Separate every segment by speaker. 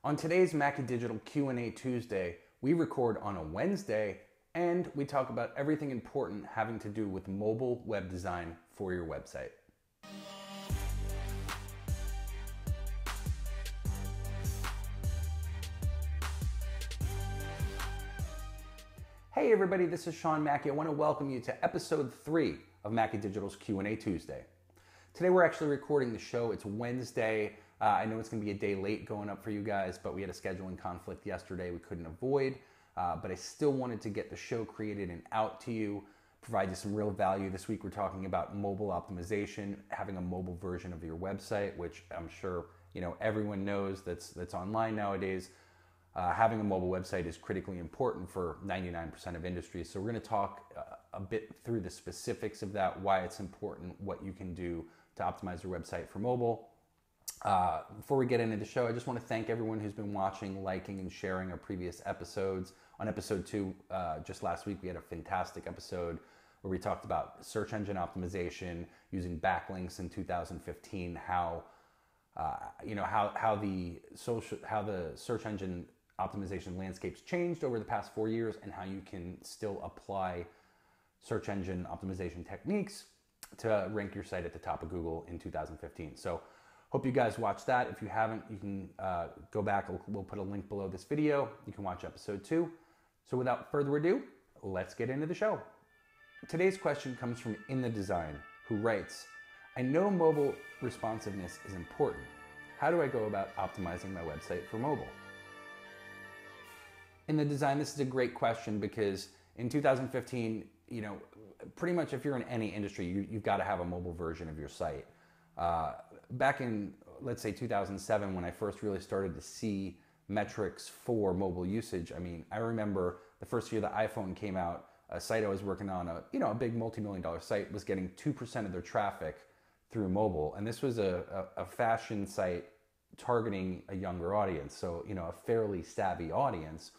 Speaker 1: On today's Mackey Digital Q&A Tuesday, we record on a Wednesday and we talk about everything important having to do with mobile web design for your website. Hey everybody, this is Sean Mackey. I want to welcome you to episode 3 of Mackey Digital's Q&A Tuesday. Today we're actually recording the show. It's Wednesday. I know it's going to be a day late going up for you guys, but we had a scheduling conflict yesterday we couldn't avoid. But I still wanted to get the show created and out to you, provide you some real value. This week we're talking about mobile optimization, having a mobile version of your website, which I'm sure everyone knows that's online nowadays. Having a mobile website is critically important for 99% of industries. So we're going to talk a bit through the specifics of that, why it's important, what you can do to optimize your website for mobile. Before we get into the show, I just want to thank everyone who's been watching, liking, and sharing our previous episodes. On episode 2, just last week, we had a fantastic episode where we talked about search engine optimization using backlinks in 2015, how the search engine optimization landscape's changed over the past 4 years, and how you can still apply search engine optimization techniques to rank your site at the top of Google in 2015. So hope you guys watched that. If you haven't, you can go back. We'll put a link below this video. You can watch episode 2. So without further ado, let's get into the show. Today's question comes from In the Design, who writes, I know mobile responsiveness is important. How do I go about optimizing my website for mobile? In the Design, this is a great question because in 2015, pretty much if you're in any industry, you've got to have a mobile version of your site. Back in, let's say 2007, when I first really started to see metrics for mobile usage, I remember the first year the iPhone came out, a site I was working on, a big multi-million-dollar site, was getting 2% of their traffic through mobile. And this was a fashion site targeting a younger audience, so a fairly savvy audience.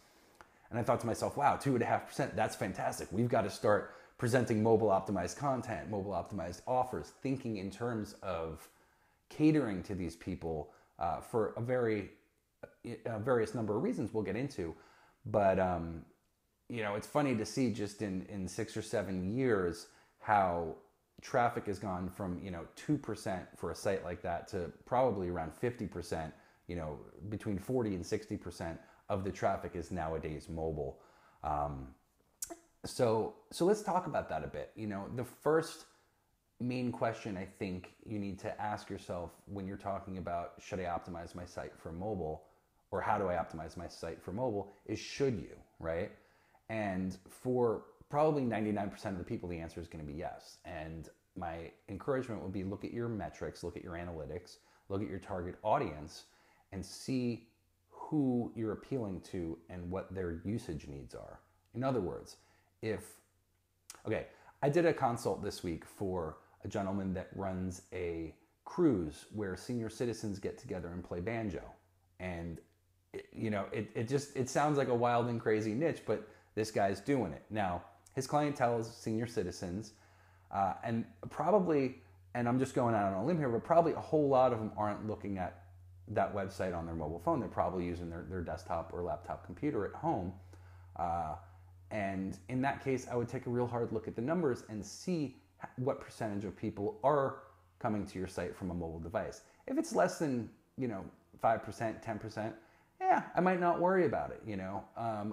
Speaker 1: And I thought to myself, wow, 2.5%, that's fantastic. We've got to start presenting mobile optimized content, mobile optimized offers, thinking in terms of catering to these people for a various number of reasons we'll get into. But, it's funny to see just in 6 or 7 years how traffic has gone from, 2% for a site like that to probably around 50%, between 40 and 60% of the traffic is nowadays mobile. So let's talk about that a bit. The first main question I think you need to ask yourself when you're talking about should I optimize my site for mobile, or how do I optimize my site for mobile, is should you, right? And for probably 99% of the people, the answer is going to be yes. And my encouragement would be look at your metrics, look at your analytics, look at your target audience, and see who you're appealing to and what their usage needs are. In other words, I did a consult this week for a gentleman that runs a cruise where senior citizens get together and play banjo. And it sounds like a wild and crazy niche, but this guy's doing it. Now, his clientele is senior citizens, and probably, and I'm just going out on a limb here, but probably a whole lot of them aren't looking at that website on their mobile phone. They're probably using their desktop or laptop computer at home. And in that case, I would take a real hard look at the numbers and see what percentage of people are coming to your site from a mobile device. If it's less than 5%, 10%, yeah, I might not worry about it.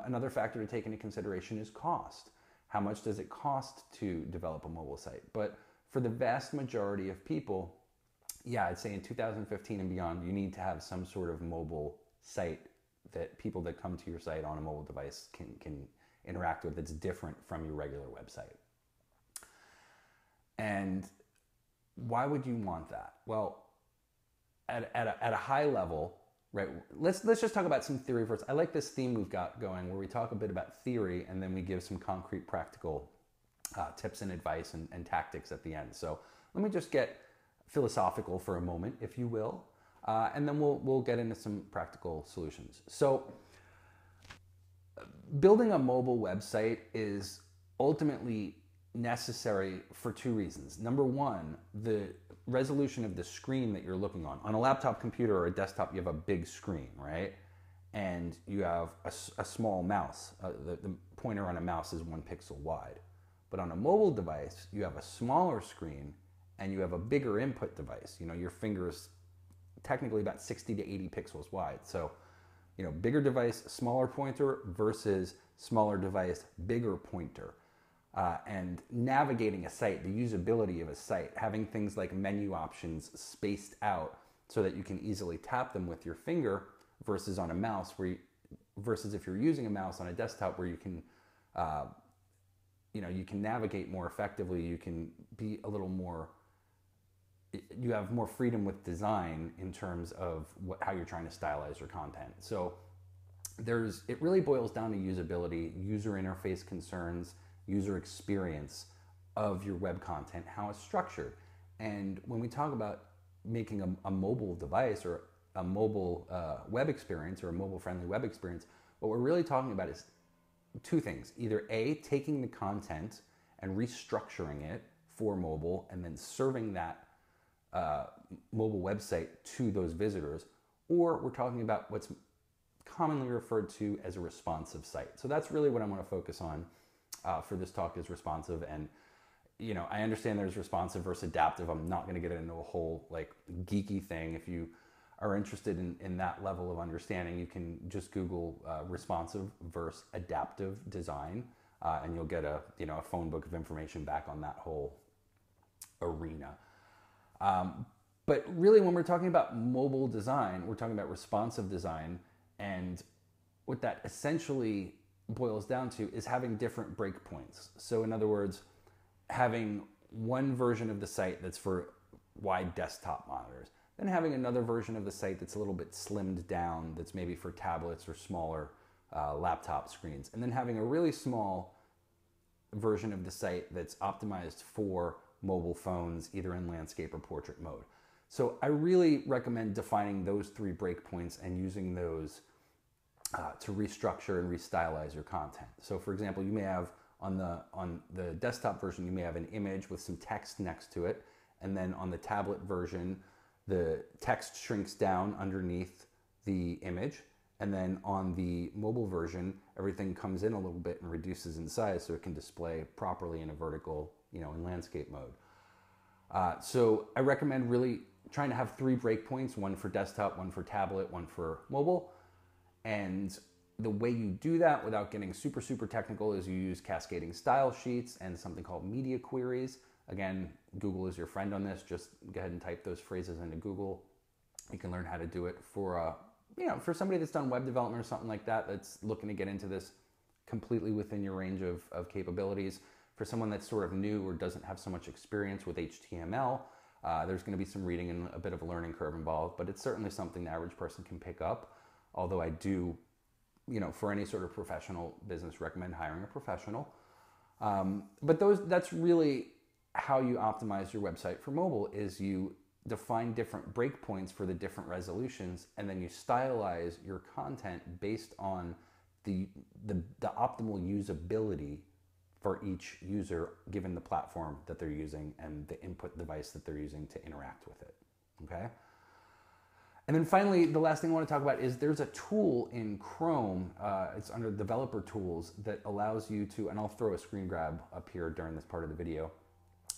Speaker 1: Another factor to take into consideration is cost. How much does it cost to develop a mobile site? But for the vast majority of people, yeah, I'd say in 2015 and beyond, you need to have some sort of mobile site that people that come to your site on a mobile device can interact with that's different from your regular website. And why would you want that? Well, at a high level, right? Let's just talk about some theory first. I like this theme we've got going where we talk a bit about theory and then we give some concrete practical tips and advice and tactics at the end. So let me just get philosophical for a moment, if you will, and then we'll get into some practical solutions. So building a mobile website is ultimately necessary for 2 reasons. Number one, the resolution of the screen that you're looking on. On a laptop computer or a desktop, you have a big screen, right? and you have a small mouse. The pointer on a mouse is 1 pixel wide. But on a mobile device, you have a smaller screen and you have a bigger input device. You know, your finger is technically about 60 to 80 pixels wide. So, you know, bigger device, smaller pointer versus smaller device, bigger pointer. And navigating a site, the usability of a site, having things like menu options spaced out so that you can easily tap them with your finger versus on a mouse versus if you're using a mouse on a desktop where you can you can navigate more effectively, you can be a little more, you have more freedom with design in terms of how you're trying to stylize your content. So it really boils down to usability, user interface concerns, user experience of your web content, how it's structured. And when we talk about making a mobile device or a mobile web experience or a mobile-friendly web experience, what we're really talking about is two things. Either A, taking the content and restructuring it for mobile and then serving that mobile website to those visitors, or we're talking about what's commonly referred to as a responsive site. So that's really what I want to focus on for this talk, is responsive. And you know, I understand there's responsive versus adaptive. I'm not going to get into a whole like geeky thing. If you are interested in that level of understanding, you can just Google responsive versus adaptive design, and you'll get a phone book of information back on that whole arena. But really, when we're talking about mobile design, we're talking about responsive design, and what that essentially boils down to is having different breakpoints. So in other words, having one version of the site that's for wide desktop monitors, then having another version of the site that's a little bit slimmed down, that's maybe for tablets or smaller laptop screens, and then having a really small version of the site that's optimized for mobile phones, either in landscape or portrait mode. So I really recommend defining those 3 breakpoints and using those to restructure and restylize your content. So for example, you may have on the desktop version, you may have an image with some text next to it, and then on the tablet version, the text shrinks down underneath the image, and then on the mobile version, everything comes in a little bit and reduces in size so it can display properly in a vertical, in landscape mode. So I recommend really trying to have 3 breakpoints, one for desktop, one for tablet, one for mobile. And the way you do that without getting super, super technical is you use cascading style sheets and something called media queries. Again, Google is your friend on this. Just go ahead and type those phrases into Google. You can learn how to do it for, for somebody that's done web development or something like that, that's looking to get into this completely within your range of capabilities. For someone that's sort of new or doesn't have so much experience with HTML, there's going to be some reading and a bit of a learning curve involved, but it's certainly something the average person can pick up. Although I do, for any sort of professional business, recommend hiring a professional. But that's really how you optimize your website for mobile, is you define different breakpoints for the different resolutions, and then you stylize your content based on the optimal usability for each user given the platform that they're using and the input device that they're using to interact with it, okay? And then finally, the last thing I want to talk about is there's a tool in Chrome, it's under developer tools, that allows you to, and I'll throw a screen grab up here during this part of the video,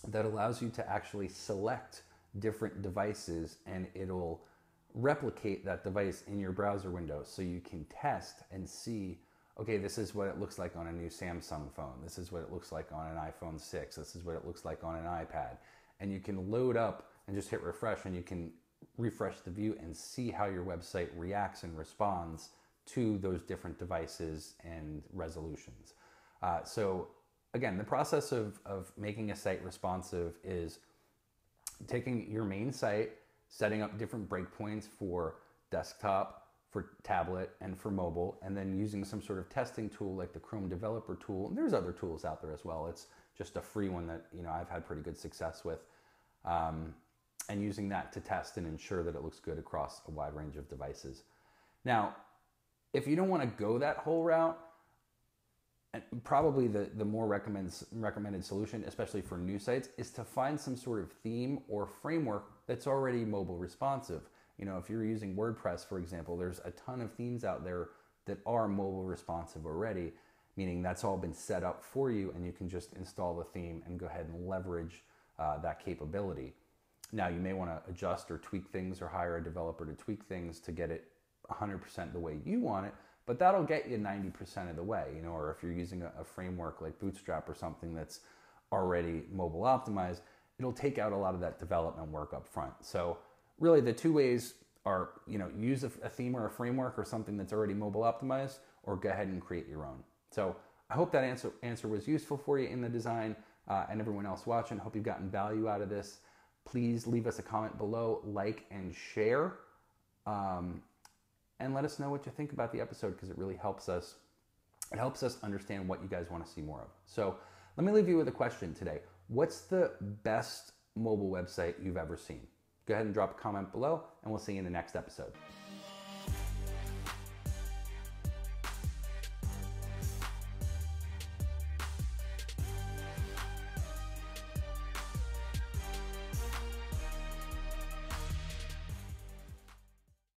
Speaker 1: that allows you to actually select different devices and it'll replicate that device in your browser window so you can test and see, okay, this is what it looks like on a new Samsung phone. This is what it looks like on an iPhone 6. This is what it looks like on an iPad. And you can load up and just hit refresh, and you can refresh the view and see how your website reacts and responds to those different devices and resolutions. So again, the process of making a site responsive is taking your main site, setting up different breakpoints for desktop, for tablet, and for mobile, and then using some sort of testing tool like the Chrome developer tool. And there's other tools out there as well. It's just a free one that I've had pretty good success with. And using that to test and ensure that it looks good across a wide range of devices. Now, if you don't want to go that whole route, probably the more recommended solution, especially for new sites, is to find some sort of theme or framework that's already mobile responsive. You know, if you're using WordPress, for example, there's a ton of themes out there that are mobile responsive already, meaning that's all been set up for you and you can just install the theme and go ahead and leverage that capability. Now, you may want to adjust or tweak things or hire a developer to tweak things to get it 100% the way you want it, but that'll get you 90% of the way, you know, or if you're using a framework like Bootstrap or something that's already mobile optimized, it'll take out a lot of that development work up front. So really the two ways are, you know, use a theme or a framework or something that's already mobile optimized, or go ahead and create your own. So I hope that answer was useful for you in the design, and everyone else watching. Hope you've gotten value out of this. Please leave us a comment below, like and share, and let us know what you think about the episode, because it really helps us. It helps us understand what you guys want to see more of. So let me leave you with a question today. What's the best mobile website you've ever seen? Go ahead and drop a comment below, and we'll see you in the next episode.